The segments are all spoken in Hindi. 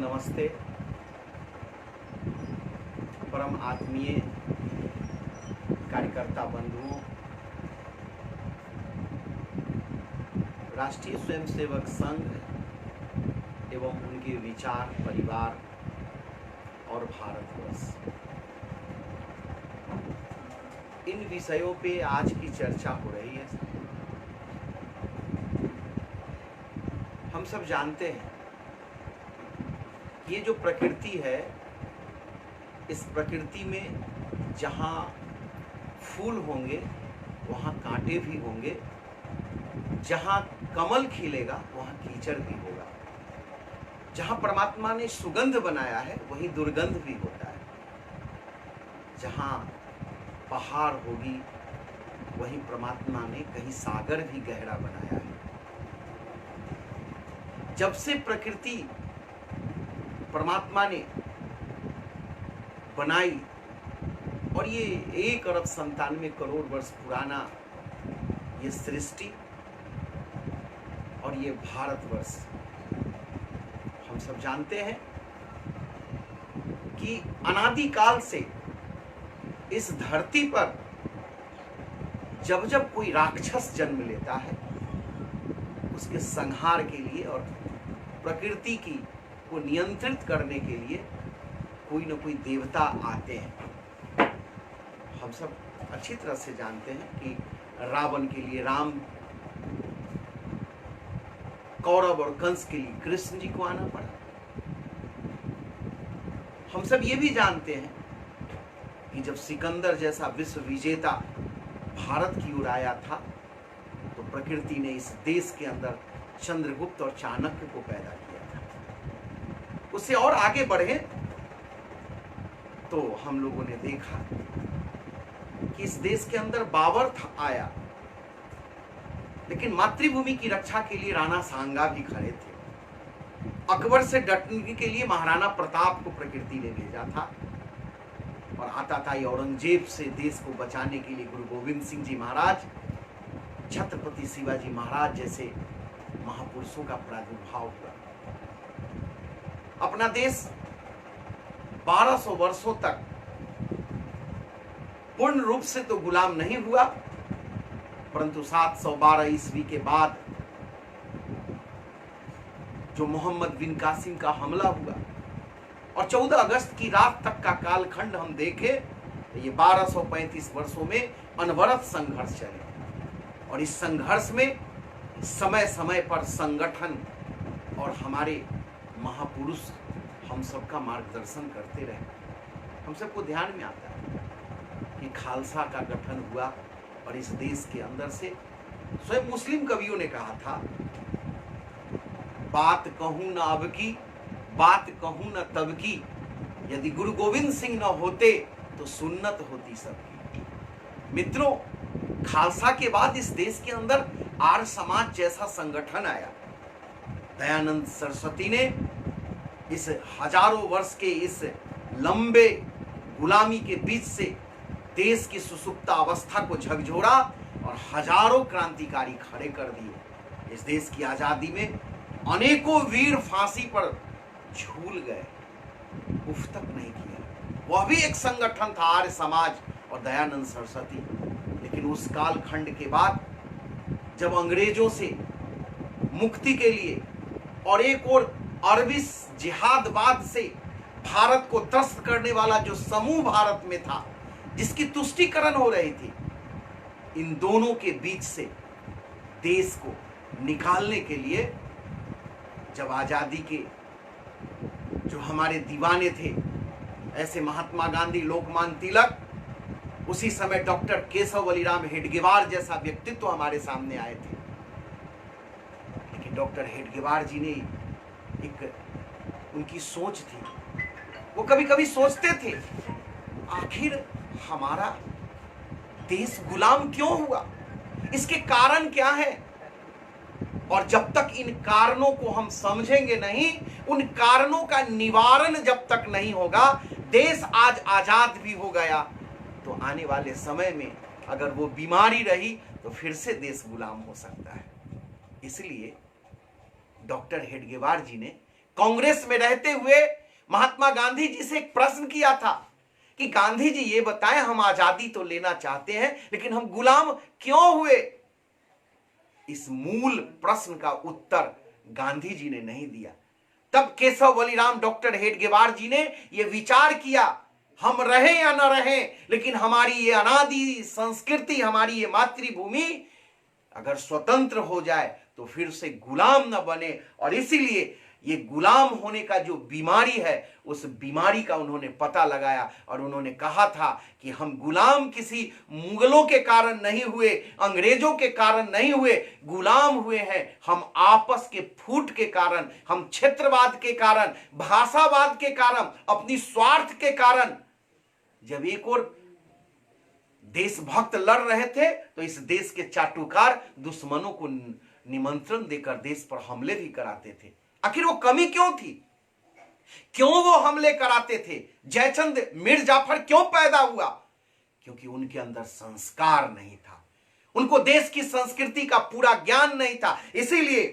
नमस्ते। परम आत्मीय कार्यकर्ता बंधुओं, राष्ट्रीय स्वयंसेवक संघ एवं उनके विचार, परिवार और भारतवर्ष, इन विषयों पे आज की चर्चा हो रही है। हम सब जानते हैं ये जो प्रकृति है, इस प्रकृति में जहाँ फूल होंगे वहाँ कांटे भी होंगे, जहाँ कमल खिलेगा वहाँ कीचड़ भी होगा, जहाँ परमात्मा ने सुगंध बनाया है वहीं दुर्गंध भी होता है, जहाँ पहाड़ होगी वहीं परमात्मा ने कहीं सागर भी गहरा बनाया है। जब से प्रकृति परमात्मा ने बनाई और ये 1,97 करोड़ वर्ष पुराना ये सृष्टि और ये भारतवर्ष, हम सब जानते हैं कि अनादिकाल से इस धरती पर जब जब कोई राक्षस जन्म लेता है उसके संहार के लिए और प्रकृति की को नियंत्रित करने के लिए कोई न कोई देवता आते हैं। हम सब अच्छी तरह से जानते हैं कि रावण के लिए राम, कौरव और कंस के लिए कृष्ण जी को आना पड़ा। हम सब ये भी जानते हैं कि जब सिकंदर जैसा विश्व विजेता भारत की ओर आया था तो प्रकृति ने इस देश के अंदर चंद्रगुप्त और चाणक्य को पैदा किया था। उससे और आगे बढ़े तो हम लोगों ने देखा कि इस देश के अंदर बाबर आया, लेकिन मातृभूमि की रक्षा के लिए राणा सांगा भी खड़े थे। अकबर से डटने के लिए महाराणा प्रताप को प्रकृति ने भेजा था और आताताई औरंगजेब से देश को बचाने के लिए गुरु गोविंद सिंह जी महाराज, छत्रपति शिवाजी महाराज जैसे महापुरुषों का प्रादुर्भाव हुआ। अपना देश 1200 वर्षों तक पूर्ण रूप से तो गुलाम नहीं हुआ, परंतु 712 ईस्वी के बाद जो मोहम्मद बिन कासिम का हमला हुआ और 14 अगस्त की रात तक का कालखंड हम देखें तो ये 1235 वर्षों में अनवरत संघर्ष चले और इस संघर्ष में समय समय पर संगठन और हमारे महापुरुष हम सबका मार्गदर्शन करते रहे। हम सबको ध्यान में आता है कि खालसा का गठन हुआ और इस देश के अंदर से स्वयं मुस्लिम कवियों ने कहा था, बात कहूं न अब की, बात कहूं न तब की, यदि गुरु गोविंद सिंह न होते तो सुन्नत होती सबकी। मित्रों, खालसा के बाद इस देश के अंदर आर्य समाज जैसा संगठन आया। दयानंद सरस्वती ने इस हजारों वर्ष के इस लंबे गुलामी के बीच से देश की सुसुप्त अवस्था को झकझोरा और हजारों क्रांतिकारी खड़े कर दिए। इस देश की आजादी में अनेकों वीर फांसी पर झूल गए, उफ तक नहीं किया। वह भी एक संगठन था, आर्य समाज और दयानंद सरस्वती। लेकिन उस कालखंड के बाद जब अंग्रेजों से मुक्ति के लिए और एक और अरबी जिहादवाद से भारत को त्रस्त करने वाला जो समूह भारत में था, जिसकी तुष्टीकरण हो रही थी, इन दोनों के बीच से देश को निकालने के लिए जब आजादी के जो हमारे दीवाने थे, ऐसे महात्मा गांधी, लोकमान्य तिलक, उसी समय डॉक्टर केशव अलीराम हेडगेवार जैसा व्यक्तित्व हमारे सामने आए थे। लेकिन डॉक्टर हेडगेवार जी ने एक उनकी सोच थी, वो कभी कभी सोचते थे आखिर हमारा देश गुलाम क्यों हुआ, इसके कारण क्या है। और जब तक इन कारणों को हम समझेंगे नहीं, उन कारणों का निवारण जब तक नहीं होगा, देश आज आजाद भी हो गया तो आने वाले समय में अगर वो बीमारी रही तो फिर से देश गुलाम हो सकता है। इसलिए डॉक्टर हेडगेवार जी ने कांग्रेस में रहते हुए महात्मा गांधी जी से एक प्रश्न किया था कि गांधी जी ये बताएं, हम आजादी तो लेना चाहते हैं लेकिन हम गुलाम क्यों हुए। इस मूल प्रश्न का उत्तर गांधी जी ने नहीं दिया। तब केशव बलिराम डॉक्टर हेडगेवार जी ने यह विचार किया, हम रहे या न रहे लेकिन हमारी ये अनादि संस्कृति, हमारी ये मातृभूमि अगर स्वतंत्र हो जाए तो फिर से गुलाम न बने। और इसीलिए ये गुलाम होने का जो बीमारी है उस बीमारी का उन्होंने पता लगाया और उन्होंने कहा था कि हम गुलाम किसी मुगलों के कारण नहीं हुए, अंग्रेजों के कारण नहीं हुए, गुलाम हुए हैं हम आपस के फूट के कारण, हम क्षेत्रवाद के कारण, भाषावाद के कारण, अपनी स्वार्थ के कारण। जब एक और देशभक्त लड़ रहे थे तो इस देश के चाटुकार दुश्मनों को निमंत्रण देकर देश पर हमले भी कराते थे। आखिर वो कमी क्यों थी, क्यों वो हमले कराते थे? जयचंद मीर जाफर क्यों पैदा हुआ? क्योंकि उनके अंदर संस्कार नहीं था, उनको देश की संस्कृति का पूरा ज्ञान नहीं था। इसीलिए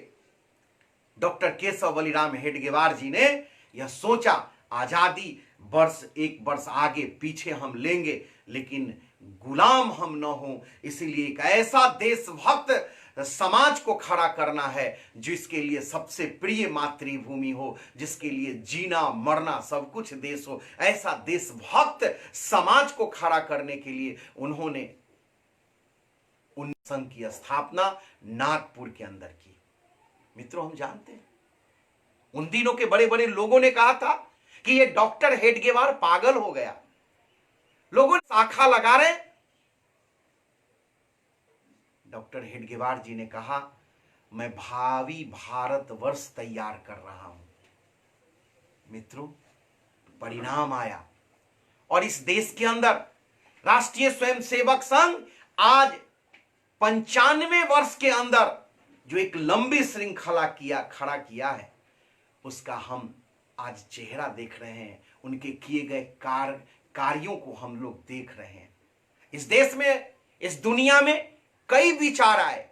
डॉक्टर केशव बलिराम हेडगेवार जी ने यह सोचा, आजादी वर्ष एक वर्ष आगे पीछे हम लेंगे लेकिन गुलाम हम न हो। इसीलिए एक ऐसा देशभक्त समाज को खड़ा करना है जिसके लिए सबसे प्रिय मातृभूमि हो, जिसके लिए जीना मरना सब कुछ देश हो। ऐसा देशभक्त समाज को खड़ा करने के लिए उन्होंने उन संघ की स्थापना नागपुर के अंदर की। मित्रों, हम जानते हैं उन दिनों के बड़े बड़े लोगों ने कहा था कि ये डॉक्टर हेडगेवार पागल हो गया, लोगों शाखा लगा रहे। डॉक्टर हेडगेवार जी ने कहा, मैं भावी भारतवर्ष तैयार कर रहा हूं। मित्रों, परिणाम आया और इस देश के अंदर राष्ट्रीय स्वयंसेवक संघ आज 95 वर्ष के अंदर जो एक लंबी श्रृंखला खड़ा किया है उसका हम आज चेहरा देख रहे हैं, उनके किए गए कार्यों को हम लोग देख रहे हैं। इस देश में, इस दुनिया में कई विचार आए,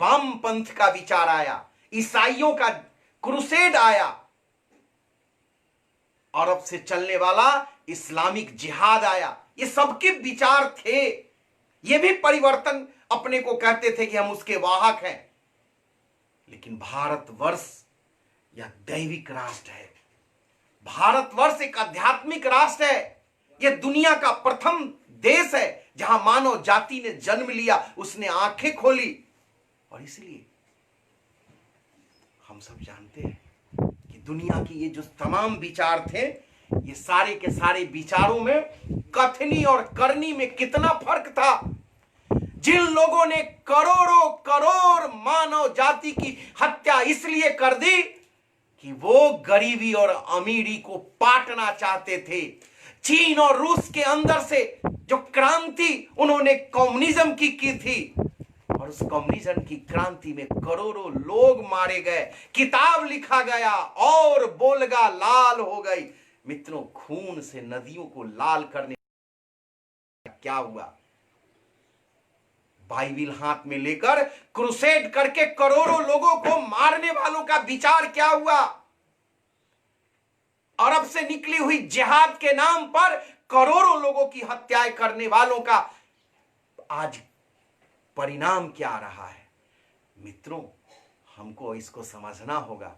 वाम पंथ का विचार आया, ईसाइयों का क्रूसेड आया, अरब से चलने वाला इस्लामिक जिहाद आया। ये सबके विचार थे, ये भी परिवर्तन अपने को कहते थे कि हम उसके वाहक हैं। लेकिन भारतवर्ष यह दैविक राष्ट्र है, भारतवर्ष एक आध्यात्मिक राष्ट्र है, यह दुनिया का प्रथम देश है जहां मानव जाति ने जन्म लिया, उसने आंखें खोली। और इसलिए हम सब जानते हैं कि दुनिया की ये जो तमाम विचार थे, ये सारे के सारे विचारों में कथनी और करनी में कितना फर्क था। जिन लोगों ने करोड़ों करोड़ मानव जाति की हत्या इसलिए कर दी कि वो गरीबी और अमीरी को पाटना चाहते थे। चीन और रूस के अंदर से जो क्रांति उन्होंने कम्युनिज्म की थी और उस कम्युनिज्म की क्रांति में करोड़ों लोग मारे गए, किताब लिखा गया और बोलगा लाल हो गई। मित्रों, खून से नदियों को लाल करने क्या हुआ? बाइबिल हाथ में लेकर क्रूसेड करके करोड़ों लोगों को मारने वालों का विचार क्या हुआ? अरब से निकली हुई जिहाद के नाम पर करोड़ों लोगों की हत्याएं करने वालों का आज परिणाम क्या आ रहा है? मित्रों, हमको इसको समझना होगा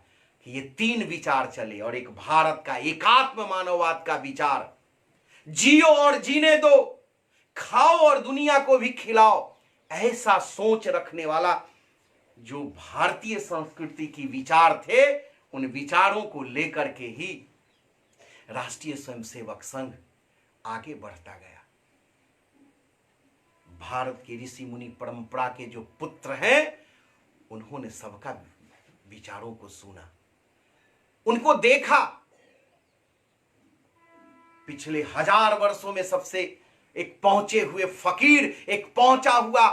कि ये तीन विचार चले और एक भारत का एकात्म मानववाद का विचार, जियो और जीने दो, खाओ और दुनिया को भी खिलाओ, ऐसा सोच रखने वाला जो भारतीय संस्कृति की विचार थे, उन विचारों को लेकर के ही राष्ट्रीय स्वयंसेवक संघ आगे बढ़ता गया। भारत के ऋषि मुनि परंपरा के जो पुत्र हैं, उन्होंने सबका विचारों को सुना, उनको देखा। पिछले 1000 वर्षों में सबसे एक पहुंचे हुए फकीर, एक पहुंचा हुआ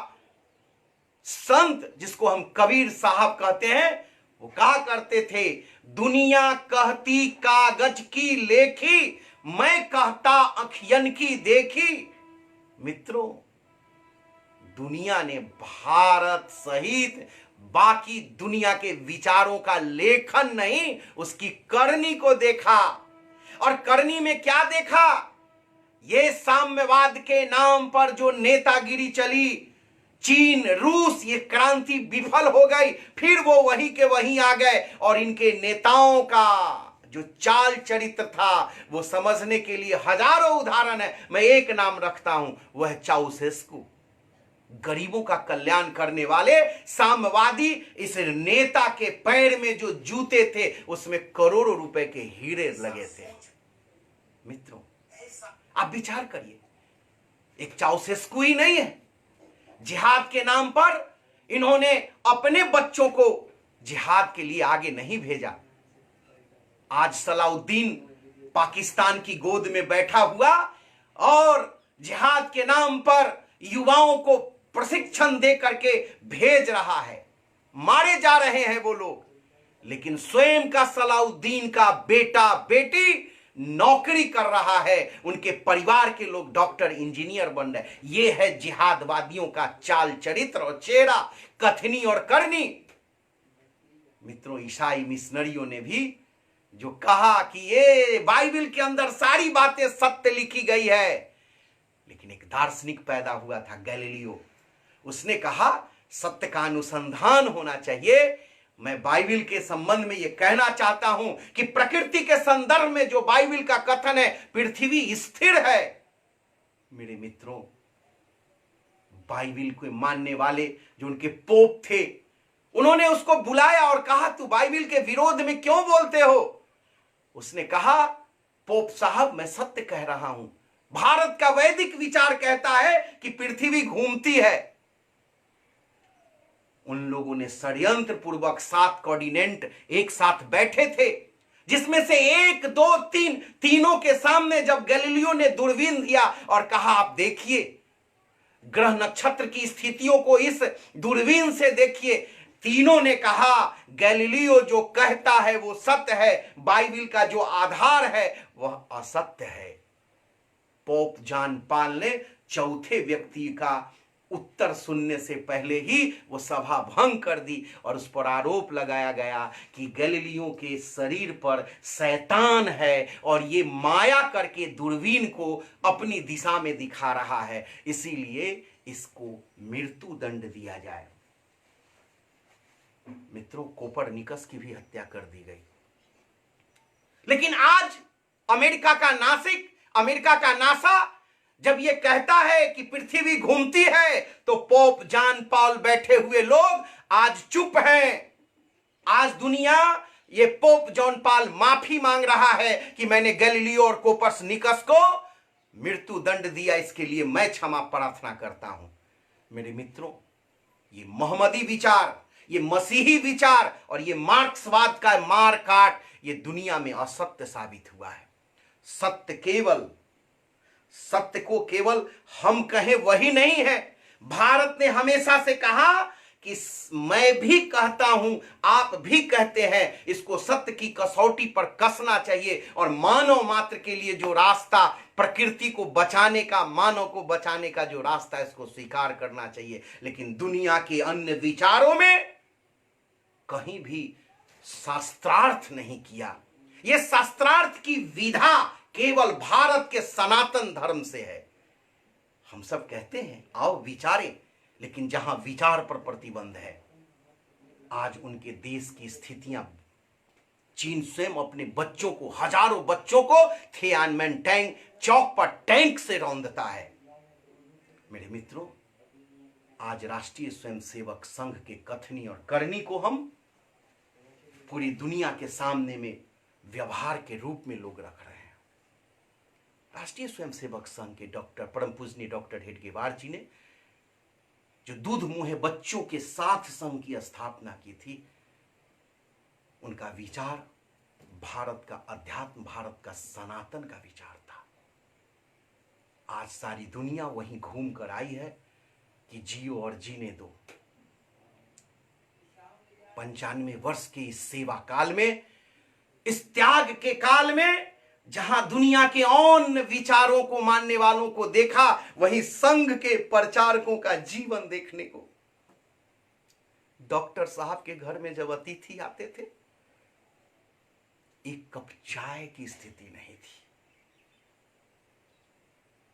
संत जिसको हम कबीर साहब कहते हैं, वो कहा करते थे, दुनिया कहती कागज की लेखी, मैं कहता अखियन की देखी। मित्रों, दुनिया ने भारत सहित बाकी दुनिया के विचारों का लेखन नहीं, उसकी करनी को देखा। और करनी में क्या देखा? ये साम्यवाद के नाम पर जो नेतागिरी चली, चीन, रूस, ये क्रांति विफल हो गई, फिर वो वहीं के वहीं आ गए। और इनके नेताओं का जो चाल चरित्र था वो समझने के लिए हजारों उदाहरण है। मैं एक नाम रखता हूं, वह चाउसेस्कू। गरीबों का कल्याण करने वाले साम्यवादी इस नेता के पैर में जो जूते थे उसमें करोड़ों रुपए के हीरे लगे थे। मित्रों, आप विचार करिए, एक चाउसेस्कू ही नहीं है, जिहाद के नाम पर इन्होंने अपने बच्चों को जिहाद के लिए आगे नहीं भेजा। आज सलाउद्दीन पाकिस्तान की गोद में बैठा हुआ और जिहाद के नाम पर युवाओं को प्रशिक्षण दे करके भेज रहा है, मारे जा रहे हैं वो लोग। लेकिन स्वयं का सलाउद्दीन का बेटा बेटी नौकरी कर रहा है, उनके परिवार के लोग डॉक्टर इंजीनियर बन रहे। ये है जिहादवादियों का चाल चरित्र और चेहरा, कथनी और करनी। मित्रों, ईसाई मिशनरियों ने भी जो कहा कि ये बाइबल के अंदर सारी बातें सत्य लिखी गई है, लेकिन एक दार्शनिक पैदा हुआ था, गैलीलियो। उसने कहा सत्य का अनुसंधान होना चाहिए। मैं बाइबल के संबंध में यह कहना चाहता हूं कि प्रकृति के संदर्भ में जो बाइबल का कथन है, पृथ्वी स्थिर है। मेरे मित्रों, बाइबल को मानने वाले जो उनके पोप थे, उन्होंने उसको बुलाया और कहा तू बाइबल के विरोध में क्यों बोलते हो? उसने कहा पोप साहब, मैं सत्य कह रहा हूं। भारत का वैदिक विचार कहता है कि पृथ्वी घूमती है। उन लोगों ने षड्यंत्र पूर्वक 7 कोऑर्डिनेट एक साथ बैठे थे, जिसमें से 1, 2, 3 तीनों के सामने जब गैलीलियो ने दूरबीन दिया और कहा आप देखिए ग्रह नक्षत्र की स्थितियों को इस दूरबीन से देखिए, तीनों ने कहा गैलीलियो जो कहता है वो सत्य है, बाइबल का जो आधार है वह असत्य है। पोप जॉन पॉल ने चौथे व्यक्ति का उत्तर सुनने से पहले ही वो सभा भंग कर दी और उस पर आरोप लगाया गया कि गैलीलियो के शरीर पर शैतान है और ये माया करके दूरबीन को अपनी दिशा में दिखा रहा है, इसीलिए इसको मृत्यु दंड दिया जाए। मित्रों, कोपरनिकस की भी हत्या कर दी गई। लेकिन आज अमेरिका का नासा जब ये कहता है कि पृथ्वी घूमती है, तो पोप जॉन पॉल बैठे हुए लोग आज चुप हैं। आज दुनिया, ये पोप जॉन पॉल माफी मांग रहा है कि मैंने गैलीलियो और कोपरनिकस को मृत्यु दंड दिया, इसके लिए मैं क्षमा प्रार्थना करता हूं। मेरे मित्रों, ये मोहम्मदी विचार, ये मसीही विचार और ये मार्क्सवाद का मार काट, ये दुनिया में असत्य साबित हुआ है। सत्य को केवल हम कहें वही नहीं है। भारत ने हमेशा से कहा कि मैं भी कहता हूं, आप भी कहते हैं, इसको सत्य की कसौटी पर कसना चाहिए और मानव मात्र के लिए जो रास्ता, प्रकृति को बचाने का, मानव को बचाने का जो रास्ता है, इसको स्वीकार करना चाहिए। लेकिन दुनिया के अन्य विचारों में कहीं भी शास्त्रार्थ नहीं किया। यह शास्त्रार्थ की विधा केवल भारत के सनातन धर्म से है। हम सब कहते हैं आओ विचारें, लेकिन जहां विचार पर प्रतिबंध है, आज उनके देश की स्थितियां, चीन स्वयं अपने बच्चों को, हजारों बच्चों को थियानमेन चौक पर टैंक से रौंदता है। मेरे मित्रों, आज राष्ट्रीय स्वयंसेवक संघ के कथनी और करनी को हम पूरी दुनिया के सामने में व्यवहार के रूप में लोग रख रहे हैं। राष्ट्रीय स्वयंसेवक संघ के डॉक्टर, परम पूजनीय डॉक्टर हेडगेवार जी ने जो दूध मुहे बच्चों के साथ संघ की स्थापना की थी, उनका विचार भारत का अध्यात्म, भारत का सनातन का विचार था। आज सारी दुनिया वहीं घूम कर आई है कि जियो और जीने दो। 95 वर्ष के इस सेवा काल में, इस त्याग के काल में, जहां दुनिया के अन्य विचारों को मानने वालों को देखा, वहीं संघ के प्रचारकों का जीवन देखने को, डॉक्टर साहब के घर में जब अतिथि आते थे, एक कप चाय की स्थिति नहीं थी।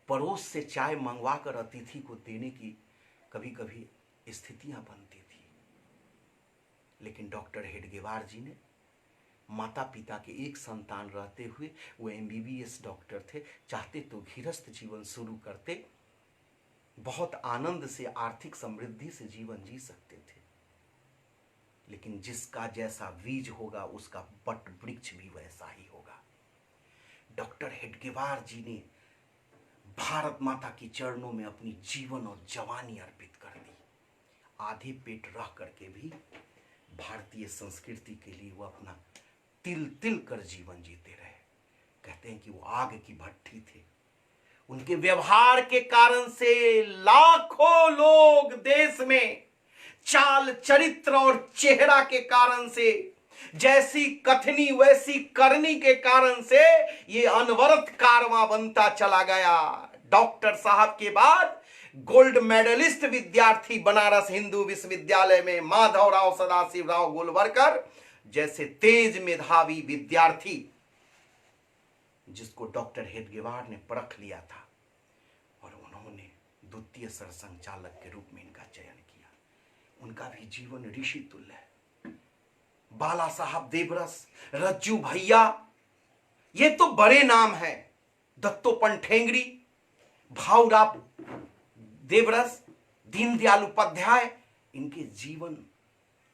पड़ोस से चाय मंगवाकर अतिथि को देने की कभी कभी स्थितियां बनती थी। लेकिन डॉक्टर हेडगेवार जी ने, माता पिता के एक संतान रहते हुए वो एमबीबीएस डॉक्टर थे, चाहते तो गृहस्थ जीवन शुरू करते, बहुत आनंद से, आर्थिक समृद्धि से जीवन जी सकते थे। लेकिन जिसका जैसा बीज होगा उसका वट वृक्ष भी वैसा ही होगा। डॉक्टर हेडगेवार जी ने भारत माता के चरणों में अपनी जीवन और जवानी अर्पित कर दी। आधे पेट रह करके भी भारतीय संस्कृति के लिए वो अपना तिल तिल कर जीवन जीते रहे। कहते हैं कि वो आग की भट्ठी थे। उनके व्यवहार के कारण से लाखों लोग देश में, चाल चरित्र और चेहरा के कारण से, जैसी कथनी वैसी करनी के कारण से ये अनवरत कारवां बनता चला गया। डॉक्टर साहब के बाद गोल्ड मेडलिस्ट विद्यार्थी बनारस हिंदू विश्वविद्यालय में माधवराव सदाशिवराव गोलवरकर जैसे तेज मेधावी विद्यार्थी, जिसको डॉक्टर हेडगेवार ने परख लिया था और उन्होंने द्वितीय सरसंघचालक के रूप में इनका चयन किया। उनका भी जीवन ऋषि तुल्य है। बाला साहब देवरस, रज्जू भैया, ये तो बड़े नाम हैं। दत्तोपंत ठेंगड़ी, भाऊराव देवरस, दीनदयाल उपाध्याय, इनके जीवन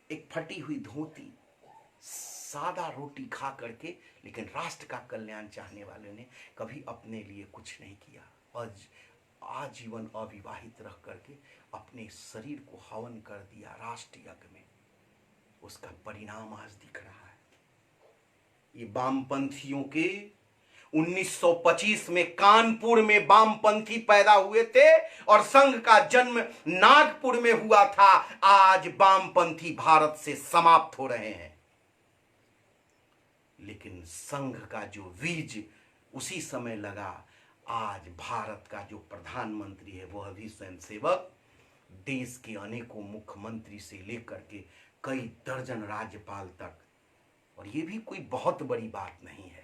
एक फटी हुई धोती, सादा रोटी खा करके, लेकिन राष्ट्र का कल्याण चाहने वाले ने कभी अपने लिए कुछ नहीं किया और आजीवन अविवाहित रह करके अपने शरीर को हवन कर दिया राष्ट्र यज्ञ में। उसका परिणाम आज दिख रहा है। ये वामपंथियों के 1925 में कानपुर में वामपंथी पैदा हुए थे और संघ का जन्म नागपुर में हुआ था। आज वामपंथी भारत से समाप्त हो रहे हैं, लेकिन संघ का जो बीज उसी समय लगा। आज भारत का जो प्रधानमंत्री है वह भी स्वयंसेवक, देश के अनेकों मुख्यमंत्री से लेकर के कई दर्जन राज्यपाल तक। और ये भी कोई बहुत बड़ी बात नहीं है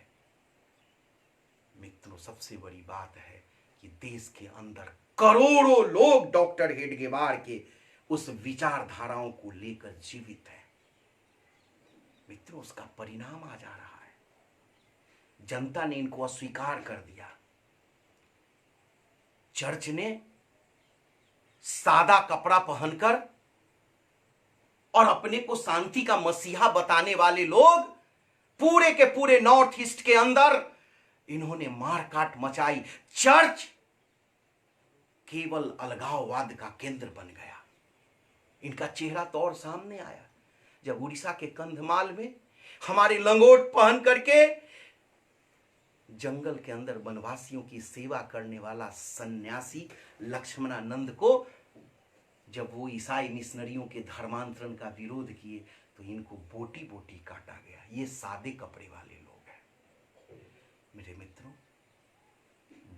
मित्रों। सबसे बड़ी बात है कि देश के अंदर करोड़ों लोग डॉक्टर हेडगेवार के उस विचारधाराओं को लेकर जीवित हैं। मित्रों, उसका परिणाम आ जा रहा है। जनता ने इनको अस्वीकार कर दिया। चर्च ने सादा कपड़ा पहनकर और अपने को शांति का मसीहा बताने वाले लोग पूरे के पूरे नॉर्थ ईस्ट के अंदर इन्होंने मारकाट मचाई। चर्च केवल अलगाववाद का केंद्र बन गया। इनका चेहरा तो और सामने आया जब उड़ीसा के कंधमाल में हमारे लंगोट पहन करके जंगल के अंदर वनवासियों की सेवा करने वाला सन्यासी लक्ष्मणानंद को जब वो ईसाई मिशनरियों के धर्मांतरण का विरोध किए तो इनको बोटी बोटी काटा गया। ये सादे कपड़े वाले लोग हैं। मेरे मित्रों,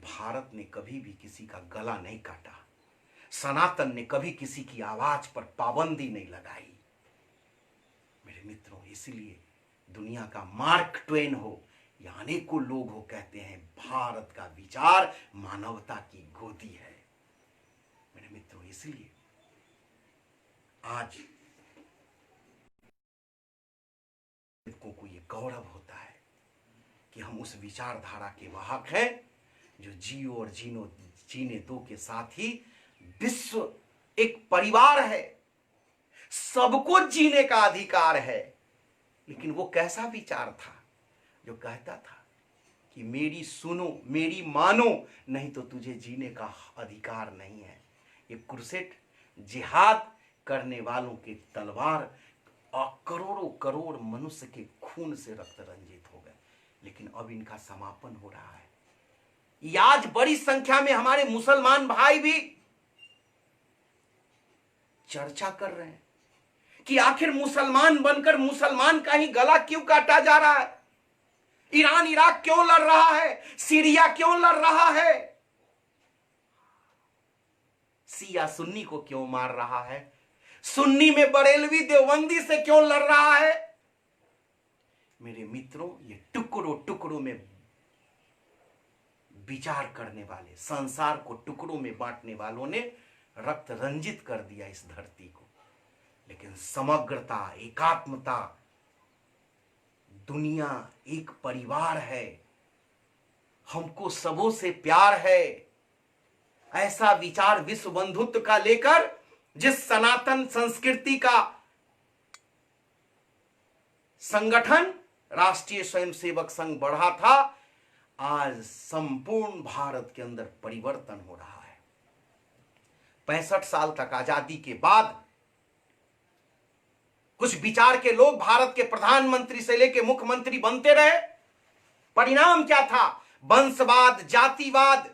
भारत ने कभी भी किसी का गला नहीं काटा। सनातन ने कभी किसी की आवाज पर पाबंदी नहीं लगाई। मेरे मित्रों, इसीलिए दुनिया का मार्क ट्वेन हो या अनेकों लोग हो, कहते हैं भारत का विचार मानवता की गोदी है। मेरे मित्रों, इसलिए आज को ये गौरव होता है कि हम उस विचारधारा के वाहक हैं जो जियो और जीने दो के साथ ही विश्व एक परिवार है, सबको जीने का अधिकार है। लेकिन वो कैसा विचार था जो कहता था कि मेरी सुनो, मेरी मानो, नहीं तो तुझे जीने का अधिकार नहीं है। ये क्रूसेड जिहाद करने वालों के तलवार और करोड़ों करोड़ मनुष्य के खून से रक्त रंजित हो गए, लेकिन अब इनका समापन हो रहा है। आज बड़ी संख्या में हमारे मुसलमान भाई भी चर्चा कर रहे हैं कि आखिर मुसलमान बनकर मुसलमान का ही गला क्यों काटा जा रहा है। ईरान इराक क्यों लड़ रहा है, सीरिया क्यों लड़ रहा है, शिया सुन्नी को क्यों मार रहा है, सुन्नी में बरेलवी देवबंदी से क्यों लड़ रहा है? मेरे मित्रों, ये टुकड़ों टुकड़ों में विचार करने वाले, संसार को टुकड़ों में बांटने वालों ने रक्त रंजित कर दिया इस धरती को। लेकिन समग्रता, एकात्मता, दुनिया एक परिवार है, हमको सबों से प्यार है, ऐसा विचार विश्व बंधुत्व का लेकर जिस सनातन संस्कृति का संगठन राष्ट्रीय स्वयंसेवक संघ बढ़ा था, आज संपूर्ण भारत के अंदर परिवर्तन हो रहा है। 65 साल तक आजादी के बाद कुछ विचार के लोग भारत के प्रधानमंत्री से लेकर मुख्यमंत्री बनते रहे। परिणाम क्या था? वंशवाद, जातिवाद,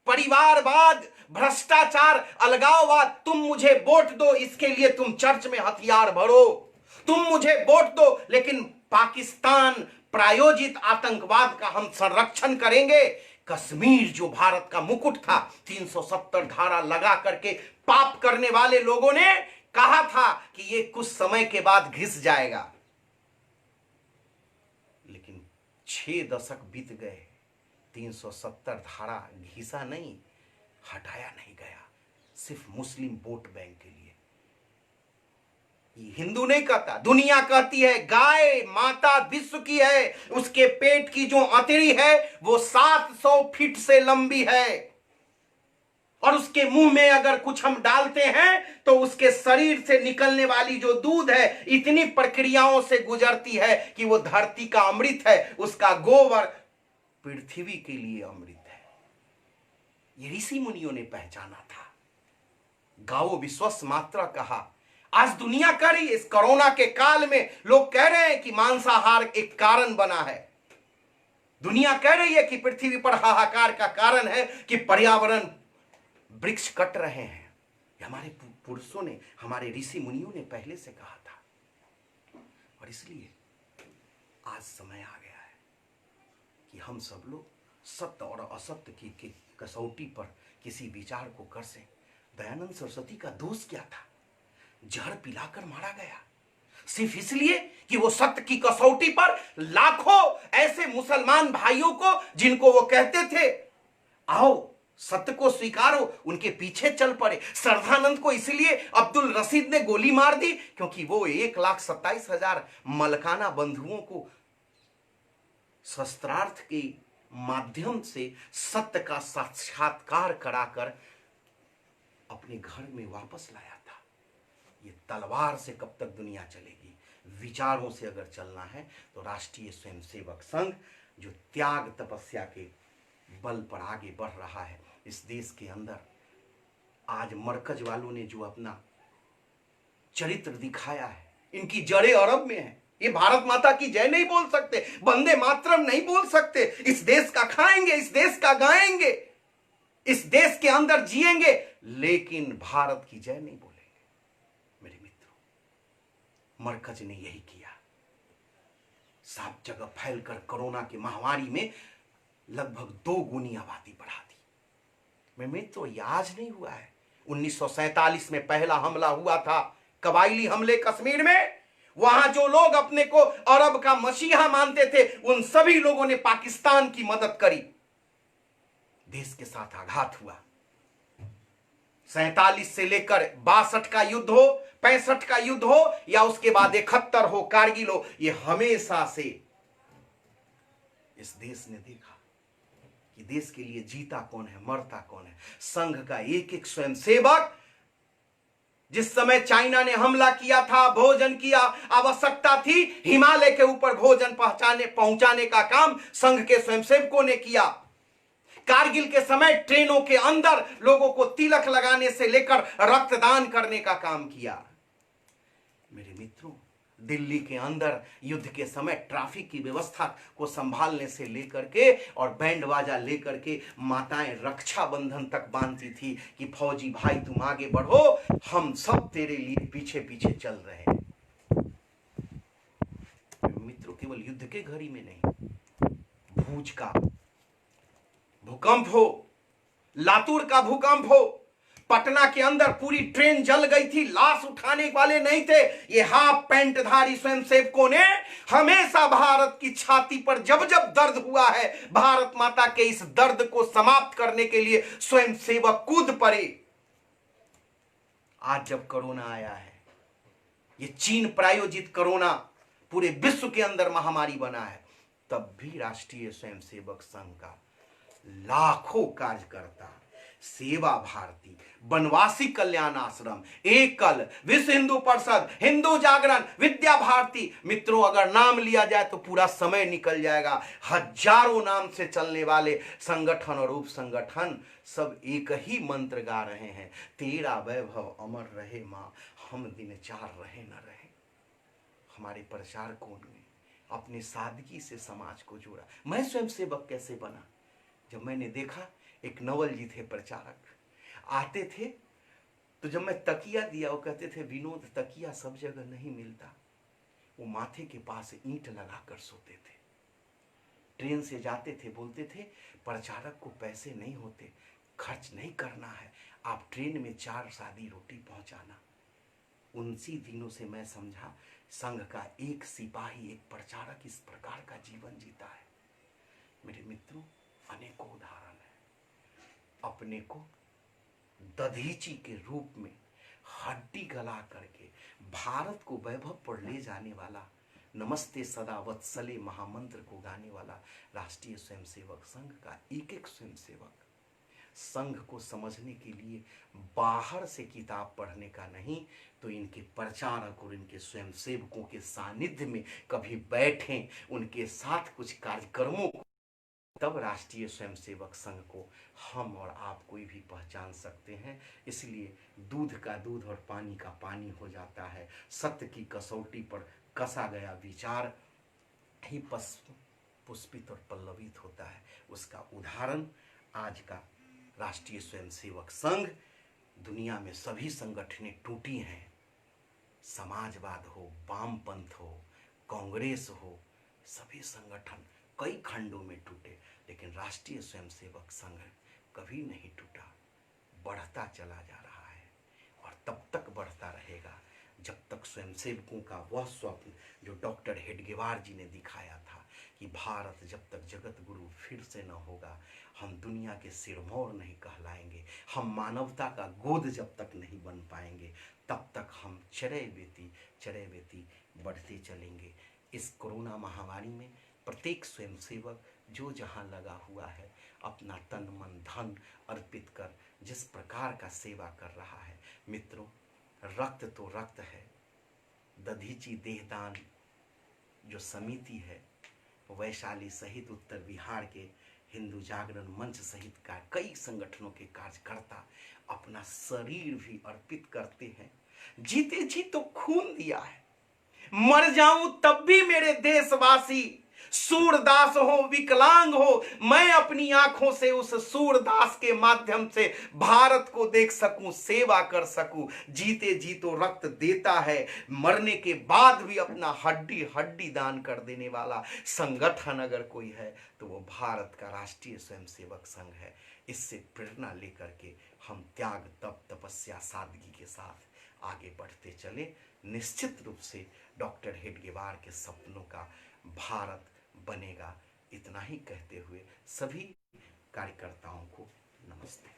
परिवारवाद, भ्रष्टाचार, अलगाववाद। तुम मुझे वोट दो, इसके लिए तुम चर्च में हथियार भरो। तुम मुझे वोट दो, लेकिन पाकिस्तान प्रायोजित आतंकवाद का हम संरक्षण करेंगे। कश्मीर जो भारत का मुकुट था, 370 धारा लगा करके पाप करने वाले लोगों ने कहा था कि ये कुछ समय के बाद घिस जाएगा, लेकिन 6 दशक बीत गए, 370 धारा घिसा नहीं, हटाया नहीं गया, सिर्फ मुस्लिम वोट बैंक के लिए। ये हिंदू नहीं कहता, दुनिया कहती है गाय माता विश्व की है, उसके पेट की जो अंतड़ी है वो 700 फीट से लंबी है, और उसके मुंह में अगर कुछ हम डालते हैं तो उसके शरीर से निकलने वाली जो दूध है इतनी प्रक्रियाओं से गुजरती है कि वो धरती का अमृत है, उसका गोबर पृथ्वी के लिए अमृत है। ये ऋषि मुनियों ने पहचाना था। गाओ विश्वस मात्रा कहा। आज दुनिया कह रही है, इस कोरोना के काल में लोग कह रहे हैं कि मांसाहार एक कारण बना है। दुनिया कह रही है कि पृथ्वी पर हाहाकार का कारण है कि पर्यावरण, वृक्ष कट रहे हैं। ये हमारे पुरुषों ने, हमारे ऋषि मुनियों ने पहले से कहा था। और इसलिए आज समय आ गया है कि हम सब लोग सत्य और असत्य की कसौटी पर किसी विचार को कर से। दयानंद सरस्वती का दोष क्या था? जहर पिलाकर मारा गया, सिर्फ इसलिए कि वो सत्य की कसौटी पर लाखों ऐसे मुसलमान भाइयों को, जिनको वो कहते थे आओ सत्य को स्वीकारो, उनके पीछे चल पड़े। श्रद्धानंद को इसलिए अब्दुल रशीद ने गोली मार दी क्योंकि वो 1,27,000 मलकाना बंधुओं को शस्त्रार्थ के माध्यम से सत्य का साक्षात्कार कराकर अपने घर में वापस लाया था। ये तलवार से कब तक दुनिया चलेगी? विचारों से अगर चलना है तो राष्ट्रीय स्वयंसेवक संघ जो त्याग तपस्या के बल पर आगे बढ़ रहा है, इस देश के अंदर आज मरकज वालों ने जो अपना चरित्र दिखाया है, इनकी जड़ें अरब में है। ये भारत माता की जय नहीं बोल सकते, वंदे मातरम नहीं बोल सकते, इस देश का खाएंगे, इस देश का गाएंगे, इस देश के अंदर जिएंगे, लेकिन भारत की जय नहीं बोलेंगे। मेरे मित्रों, मरकज ने यही किया। सब जगह फैलकर कोरोना की महामारी में लगभग 2 गुनी आबादी बढ़ा दी। मेरे मित्रों, ये आज नहीं हुआ है। 1947 में पहला हमला हुआ था, कबायली हमले कश्मीर में। वहां जो लोग अपने को अरब का मसीहा मानते थे, उन सभी लोगों ने पाकिस्तान की मदद करी। देश के साथ आघात हुआ। 47 से लेकर 62 का युद्ध हो, 65 का युद्ध हो, या उसके बाद 71 हो, कारगिल हो, ये हमेशा से इस देश ने देखा कि देश के लिए जीता कौन है, मरता कौन है। संघ का एक एक स्वयंसेवक, जिस समय चाइना ने हमला किया था, भोजन किया, आवश्यकता थी हिमालय के ऊपर भोजन पहुंचाने का काम संघ के स्वयंसेवकों ने किया। कारगिल के समय ट्रेनों के अंदर लोगों को तिलक लगाने से लेकर रक्तदान करने का काम किया। मेरे मित्रों, दिल्ली के अंदर युद्ध के समय ट्रैफिक की व्यवस्था को संभालने से लेकर के और बैंड बाजा लेकर के माताएं रक्षा बंधन तक बांधती थी कि फौजी भाई तुम आगे बढ़ो, हम सब तेरे लिए पीछे पीछे चल रहे हैं। मित्रों, केवल युद्ध के घड़ी में नहीं, भूज का भूकंप हो, लातूर का भूकंप हो, पटना के अंदर पूरी ट्रेन जल गई थी, लाश उठाने वाले नहीं थे। ये हाफ पैंटधारी स्वयंसेवकों ने हमेशा भारत की छाती पर जब जब दर्द हुआ है, भारत माता के इस दर्द को समाप्त करने के लिए स्वयंसेवक कूद पड़े। आज जब कोरोना आया है, ये चीन प्रायोजित कोरोना पूरे विश्व के अंदर महामारी बना है, तब भी राष्ट्रीय स्वयंसेवक संघ का लाखों कार्यकर्ता, सेवा भारती, बनवासी कल्याण आश्रम, एकल, विश्व हिंदू परिषद, हिंदू जागरण, विद्या भारती, मित्रों अगर नाम लिया जाए तो पूरा समय निकल जाएगा। हजारों नाम से चलने वाले संगठन और उप संगठन सब एक ही मंत्र गा रहे हैं, तेरा वैभव अमर रहे मां, हम दिन चार रहे न रहे। हमारे प्रचारकों ने अपनी सादगी से समाज को जोड़ा। मैं स्वयंसेवक कैसे बना? जब मैंने देखा एक नवल जी थे प्रचारक, आते थे तो जब मैं तकिया दिया, वो कहते थे विनोद तकिया सब जगह नहीं मिलता। वो माथे के पास ईंट लगाकर सोते थे। ट्रेन से जाते थे, बोलते थे प्रचारक को पैसे नहीं होते, खर्च नहीं करना है, आप ट्रेन में 4 सादी रोटी पहुंचाना। उनसी दिनों से मैं समझा संघ का एक सिपाही, एक प्रचारक इस प्रकार का जीवन जीता है। मेरे मित्रों, अनेकों उदाहरण है। अपने को दधीची के रूप में हड्डी गला करके भारत को वैभव पर ले जाने वाला, नमस्ते सदा वत्सले महामंत्र को गाने वाला राष्ट्रीय स्वयंसेवक संघ का एक एक स्वयंसेवक संघ को समझने के लिए बाहर से किताब पढ़ने का नहीं, तो इनके प्रचारक और इनके स्वयंसेवकों के सानिध्य में कभी बैठें, उनके साथ कुछ कार्यक्रमों, तब राष्ट्रीय स्वयंसेवक संघ को हम और आप कोई भी पहचान सकते हैं। इसलिए दूध का दूध और पानी का पानी हो जाता है। सत्य की कसौटी पर कसा गया विचार ही पुष्पित और पल्लवित होता है। उसका उदाहरण आज का राष्ट्रीय स्वयंसेवक संघ। दुनिया में सभी संगठनें टूटी हैं, समाजवाद हो, वामपंथ हो, कांग्रेस हो, सभी संगठन कई खंडों में टूटे, लेकिन राष्ट्रीय स्वयंसेवक संघ कभी नहीं टूटा, बढ़ता चला जा रहा है और तब तक बढ़ता रहेगा जब तक स्वयंसेवकों का वह स्वप्न जो डॉक्टर हेडगेवार जी ने दिखाया था कि भारत जब तक जगत गुरु फिर से न होगा, हम दुनिया के सिरमौर नहीं कहलाएंगे, हम मानवता का गोद जब तक नहीं बन पाएंगे, तब तक हम चरैवेती बढ़ते चलेंगे। इस कोरोना महामारी में प्रत्येक स्वयंसेवक जो जहाँ लगा हुआ है, अपना तन मन धन अर्पित कर जिस प्रकार का सेवा कर रहा है, मित्रों रक्त तो रक्त है। दधीची देहदान जो समिति है, वैशाली सहित उत्तर बिहार के हिंदू जागरण मंच सहित का कई संगठनों के कार्यकर्ता अपना शरीर भी अर्पित करते हैं। जीते जी तो खून दिया है, मर जाऊं तब भी मेरे देशवासी सूरदास हो, विकलांग हो, मैं अपनी आंखों से उस सूरदास के माध्यम से भारत को देख सकूं, सेवा कर सकूं। जीते जी तो रक्त देता है, मरने के बाद भी अपना हड्डी हड्डी दान कर देने वाला संगठन अगर कोई है तो वो भारत का राष्ट्रीय स्वयंसेवक संघ है। इससे प्रेरणा लेकर के हम त्याग, तप, तपस्या, सादगी के साथ आगे बढ़ते चले। निश्चित रूप से डॉक्टर हेडगेवार के सपनों का भारत बनेगा। इतना ही कहते हुए सभी कार्यकर्ताओं को नमस्ते।